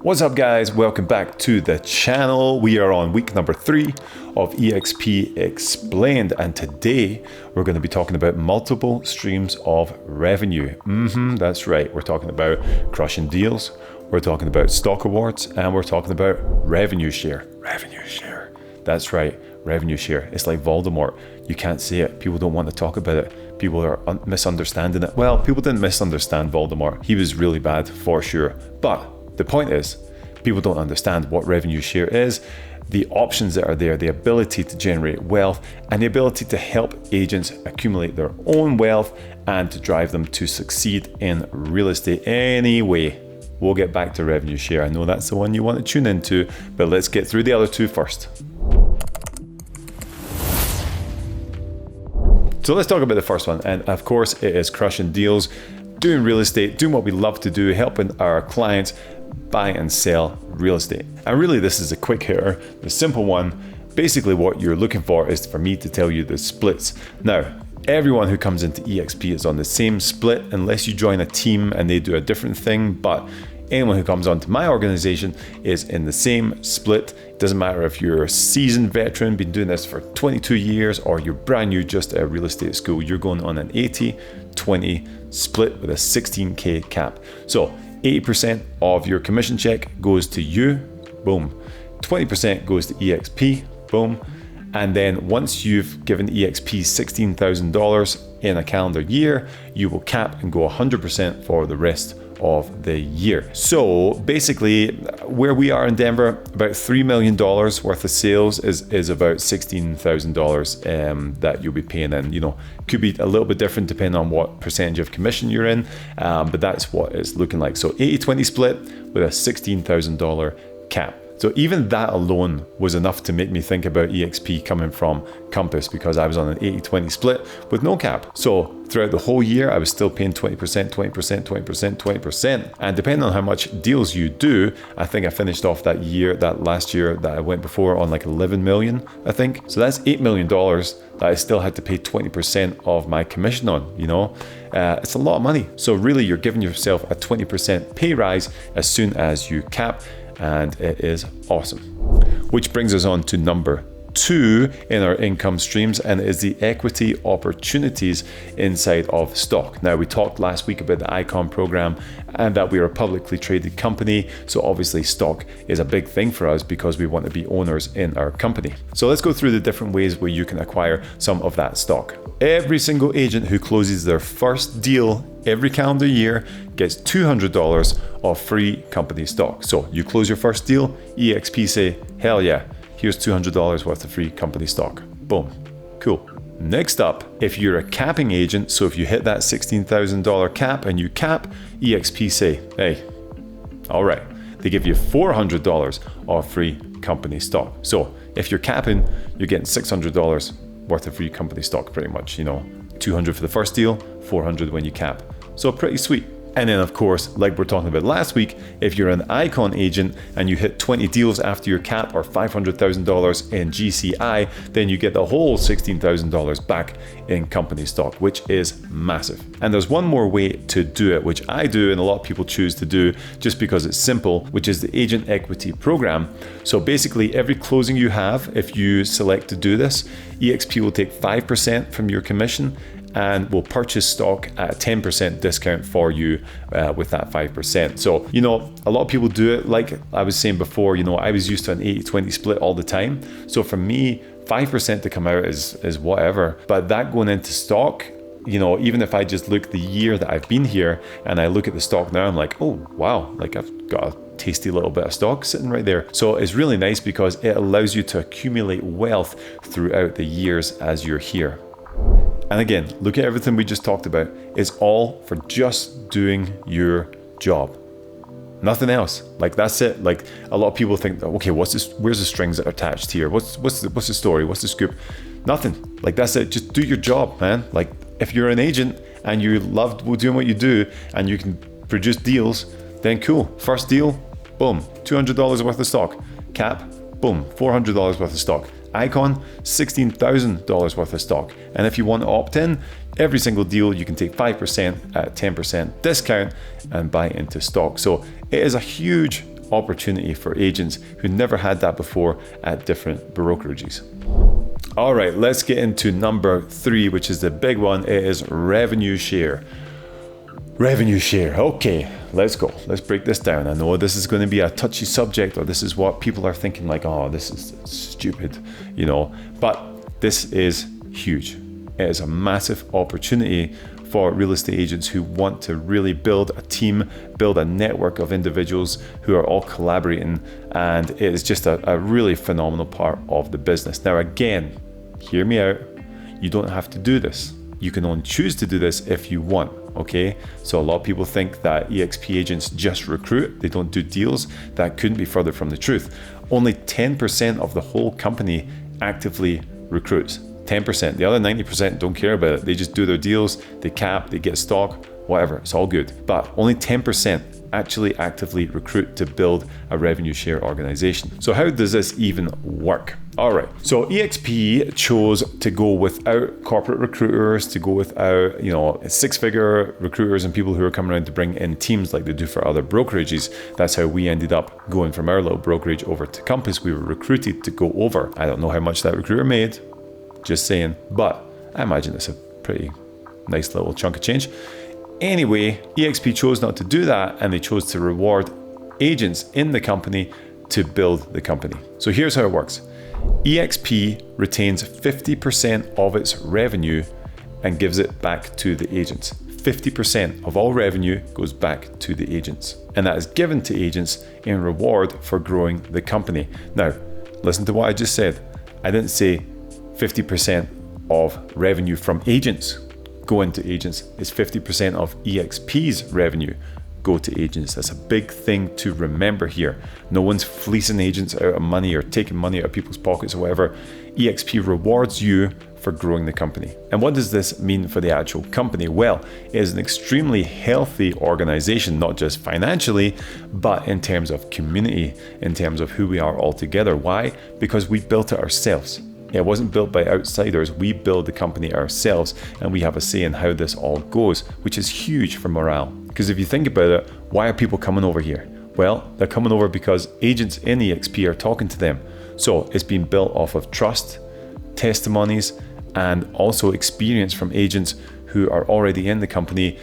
What's up guys, welcome back to the channel. We are on week number 3 of EXP Explained, and today we're going to be talking about multiple streams of revenue. That's right, we're talking about crushing deals, we're talking about stock awards, and we're talking about revenue share. Revenue share. That's right, revenue share. It's like Voldemort. You can't say it. People don't want to talk about it. People are misunderstanding it. Well, people didn't misunderstand Voldemort. He was really bad for sure. But the point is, people don't understand what revenue share is, the options that are there, the ability to generate wealth, and the ability to help agents accumulate their own wealth and to drive them to succeed in real estate. Anyway, we'll get back to revenue share. I know that's the one you want to tune into, but let's get through the other two first. So let's talk about the first one, and of course it is crushing deals, doing real estate, doing what we love to do, helping our clients buy and sell real estate. And really this is a quick hitter, the simple one. Basically what you're looking for is for me to tell you the splits. Now, everyone who comes into EXP is on the same split unless you join a team and they do a different thing, but anyone who comes onto my organization is in the same split. It doesn't matter if you're a seasoned veteran, been doing this for 22 years, or you're brand new just at real estate school. You're going on an 80-20 split with a 16K cap. So 80% of your commission check goes to you, boom. 20% goes to EXP, boom. And then once you've given EXP $16,000 in a calendar year, you will cap and go 100% for the rest of the year. So basically where we are in Denver, about $3 million worth of sales is about $16,000 that you'll be paying in. You know, could be a little bit different depending on what percentage of commission you're in, but that's what it's looking like. So 80-20 split with a $16,000 cap. So even that alone was enough to make me think about EXP coming from Compass, because I was on an 80-20 split with no cap. So throughout the whole year, I was still paying 20%, 20%, 20%, 20%. And depending on how much deals you do, I think I finished off that last year that I went before on like 11 million, I think. So that's $8 million that I still had to pay 20% of my commission on, you know? It's a lot of money. So really you're giving yourself a 20% pay rise as soon as you cap. And it is awesome. Which brings us on to number 2 in our income streams, and it is the equity opportunities inside of stock. Now, we talked last week about the Icon program and that we are a publicly traded company. So obviously stock is a big thing for us because we want to be owners in our company. So let's go through the different ways where you can acquire some of that stock. Every single agent who closes their first deal every calendar year gets $200 of free company stock. So you close your first deal, EXP say, hell yeah, here's $200 worth of free company stock. Boom, cool. Next up, if you're a capping agent, so if you hit that $16,000 cap and you cap, EXP say, hey, all right, they give you $400 of free company stock. So if you're capping, you're getting $600 worth of free company stock pretty much, you know, $200 for the first deal, $400 when you cap. So pretty sweet. And then of course, like we're talking about last week, if you're an Icon agent and you hit 20 deals after your cap or $500,000 in GCI, then you get the whole $16,000 back in company stock, which is massive. And there's one more way to do it, which I do and a lot of people choose to do just because it's simple, which is the agent equity program. So basically every closing you have, if you select to do this, EXP will take 5% from your commission and will purchase stock at a 10% discount for you with that 5%. So, you know, a lot of people do it. Like I was saying before, you know, I was used to an 80-20 split all the time. So for me, 5% to come out is whatever. But that going into stock, you know, even if I just look the year that I've been here and I look at the stock now, I'm like, oh, wow, like I've got a tasty little bit of stock sitting right there. So it's really nice because it allows you to accumulate wealth throughout the years as you're here. And again, look at everything we just talked about. It's all for just doing your job. Nothing else. Like that's it. Like a lot of people think, okay, what's this? Where's the strings that are attached here? What's the story? What's the scoop? Nothing. Like that's it. Just do your job, man. Like if you're an agent and you love doing what you do and you can produce deals, then cool. First deal, boom, $200 worth of stock. Cap, boom, $400 worth of stock. Icon, $16,000 worth of stock. And if you want to opt in, every single deal you can take 5% at 10% discount and buy into stock. So it is a huge opportunity for agents who never had that before at different brokerages. All right, let's get into number 3, which is the big one. It is revenue share. Revenue share. Okay, let's go. Let's break this down. I know this is going to be a touchy subject, or this is what people are thinking like, oh, this is stupid, but this is huge. It is a massive opportunity for real estate agents who want to really build a team, build a network of individuals who are all collaborating, and it is just a really phenomenal part of the business. Now again, hear me out, you don't have to do this. You can only choose to do this if you want, okay? So a lot of people think that EXP agents just recruit, they don't do deals. That couldn't be further from the truth. Only 10% of the whole company actively recruits. 10%. The other 90% don't care about it. They just do their deals, they cap, they get stock, whatever. It's all good. But only 10% actually actively recruit to build a revenue share organization. So how does this even work? All right. So EXP chose to go without corporate recruiters, to go without, 6-figure recruiters and people who are coming around to bring in teams like they do for other brokerages. That's how we ended up going from our little brokerage over to Compass. We were recruited to go over. I don't know how much that recruiter made. Just saying, but I imagine it's a pretty nice little chunk of change. Anyway, EXP chose not to do that, and they chose to reward agents in the company to build the company. So here's how it works. EXP retains 50% of its revenue and gives it back to the agents. 50% of all revenue goes back to the agents, and that is given to agents in reward for growing the company. Now, listen to what I just said. I didn't say 50% of revenue from agents go into agents. It's 50% of EXP's revenue go to agents. That's a big thing to remember here. No one's fleecing agents out of money or taking money out of people's pockets or whatever. EXP rewards you for growing the company. And what does this mean for the actual company? Well, it is an extremely healthy organization, not just financially, but in terms of community, in terms of who we are all together. Why? Because we built it ourselves. It wasn't built by outsiders. We build the company ourselves, and we have a say in how this all goes, which is huge for morale. Because if you think about it, why are people coming over here? Well, they're coming over because agents in EXP are talking to them. So it's been built off of trust, testimonies, and also experience from agents who are already in the company,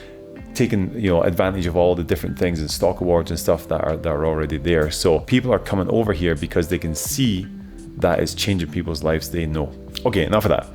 taking advantage of all the different things and stock awards and stuff that are already there. So people are coming over here because they can see that is changing people's lives. They know. Okay, enough of that.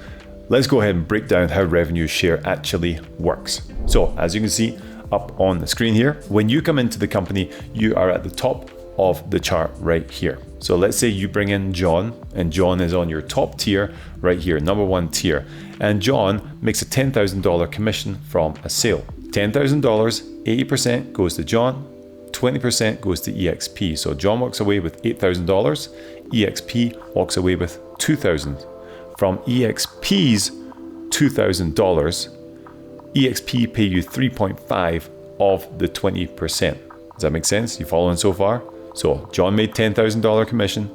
Let's go ahead and break down how revenue share actually works. So as you can see up on the screen here, when you come into the company, you are at the top of the chart right here. So let's say you bring in John, and John is on your top tier right here, number 1 tier. And John makes a $10,000 commission from a sale. $10,000, 80% goes to John, 20% goes to EXP. So John walks away with $8,000. EXP walks away with $2,000. From EXP's $2,000, EXP pay you 3.5 of the 20%. Does that make sense? You following so far? So John made $10,000 commission,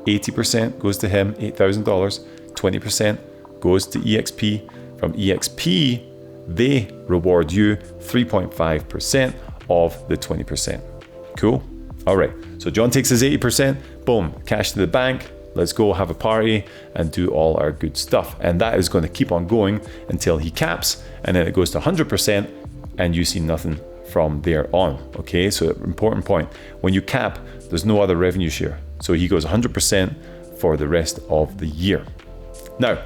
80% goes to him, $8,000, 20% goes to EXP. From EXP, they reward you 3.5% of the 20%. Cool? All right, so John takes his 80%, boom, cash to the bank, let's go have a party and do all our good stuff. And that is going to keep on going until he caps, and then it goes to 100% and you see nothing from there on. Okay, so important point, when you cap, there's no other revenue share. So he goes 100% for the rest of the year. Now,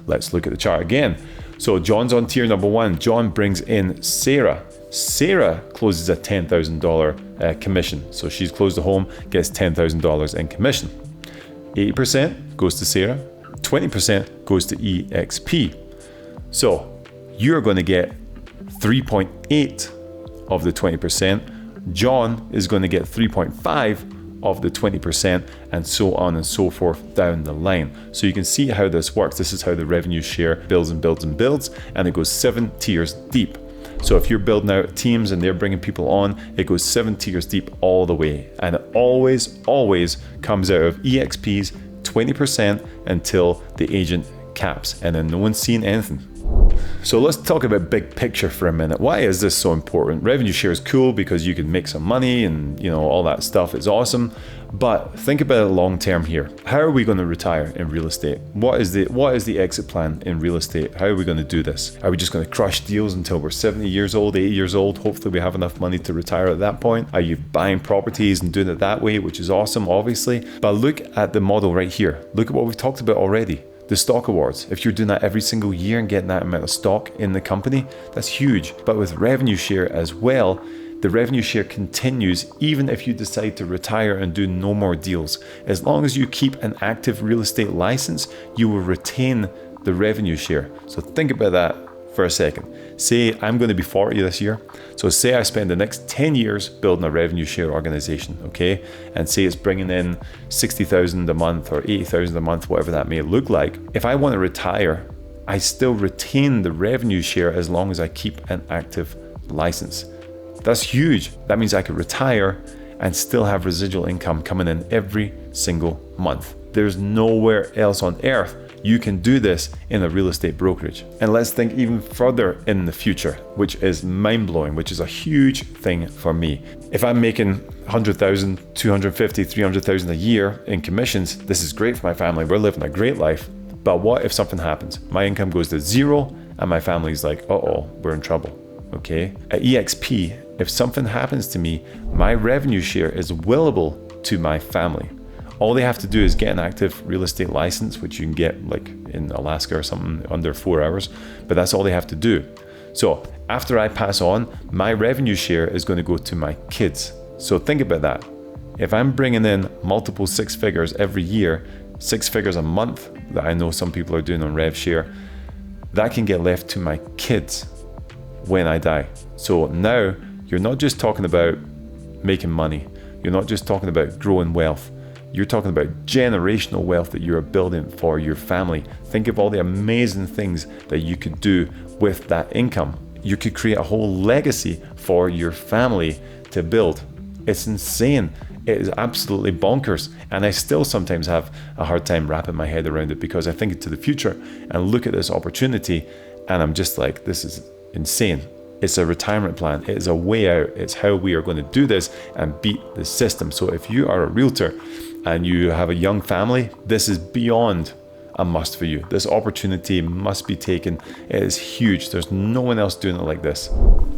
let's look at the chart again. So John's on tier number 1. John brings in Sarah. Sarah closes a $10,000 commission. So she's closed the home, gets $10,000 in commission. 80% goes to Sarah, 20% goes to EXP. So you're going to get 3.8 of the 20%. John is going to get 3.5 of the 20%, and so on and so forth down the line. So you can see how this works. This is how the revenue share builds and builds and builds, and it goes 7 tiers deep. So if you're building out teams and they're bringing people on, it goes 7 tiers deep all the way. And it always comes out of EXP's 20% until the agent caps, and then no one's seen anything. So let's talk about big picture for a minute. Why is this so important? Revenue share is cool because you can make some money and all that stuff is awesome. But think about it long term here. How are we going to retire in real estate? What is the exit plan in real estate? How are we going to do this? Are we just going to crush deals until we're 70 years old, 80 years old? Hopefully we have enough money to retire at that point. Are you buying properties and doing it that way, which is awesome, obviously. But look at the model right here. Look at what we've talked about already. The stock awards. If you're doing that every single year and getting that amount of stock in the company, that's huge. But with revenue share as well, the revenue share continues even if you decide to retire and do no more deals. As long as you keep an active real estate license, you will retain the revenue share. So think about that for a second. Say I'm going to be 40 this year. So say I spend the next 10 years building a revenue share organization, okay? And say it's bringing in 60,000 a month or 80,000 a month, whatever that may look like. If I want to retire, I still retain the revenue share as long as I keep an active license. That's huge. That means I could retire and still have residual income coming in every single month. There's nowhere else on earth you can do this in a real estate brokerage. And let's think even further in the future, which is mind-blowing, which is a huge thing for me. If I'm making 100,000, 250, 300,000 a year in commissions, this is great for my family. We're living a great life. But what if something happens? My income goes to zero and my family's like, uh-oh, we're in trouble. Okay? At EXP, if something happens to me, my revenue share is willable to my family. All they have to do is get an active real estate license, which you can get like in Alaska or something under 4 hours, but that's all they have to do. So after I pass on, my revenue share is going to go to my kids. So think about that. If I'm bringing in multiple six figures every year, 6 figures a month that I know some people are doing on rev share, that can get left to my kids when I die. So now you're not just talking about making money. You're not just talking about growing wealth. You're talking about generational wealth that you're building for your family. Think of all the amazing things that you could do with that income. You could create a whole legacy for your family to build. It's insane. It is absolutely bonkers. And I still sometimes have a hard time wrapping my head around it because I think into the future and look at this opportunity and I'm just like, this is insane. It's a retirement plan. It is a way out. It's how we are going to do this and beat the system. So if you are a realtor and you have a young family, this is beyond a must for you. This opportunity must be taken. It is huge. There's no one else doing it like this.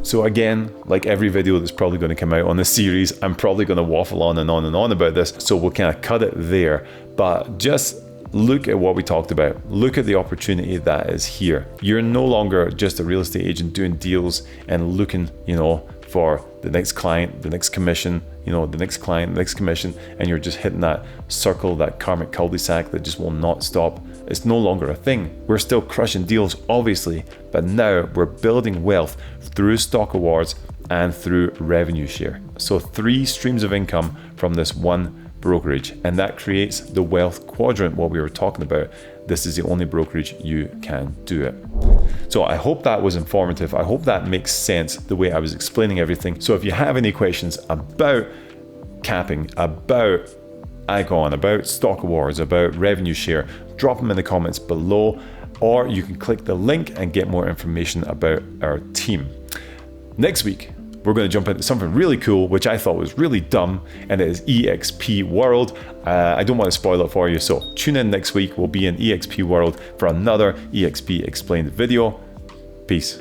So again, like every video that's probably going to come out on this series, I'm probably going to waffle on and on and on about this. So we'll kind of cut it there. But just look at what we talked about. Look at the opportunity that is here. You're no longer just a real estate agent doing deals and looking, for the next client, the next commission, the next client, the next commission, and you're just hitting that circle, that karmic cul-de-sac that just will not stop. It's no longer a thing. We're still crushing deals, obviously, but now we're building wealth through stock awards and through revenue share. So 3 streams of income from this one brokerage, and that creates the wealth quadrant, what we were talking about. This is the only brokerage you can do it. So I hope that was informative. I hope that makes sense the way I was explaining everything. So if you have any questions about capping, about Icon, about stock awards, about revenue share, drop them in the comments below, or you can click the link and get more information about our team. Next week, we're going to jump into something really cool, which I thought was really dumb, and it is EXP World. I don't want to spoil it for you, so tune in next week. We'll be in EXP World for another EXP Explained video. Peace.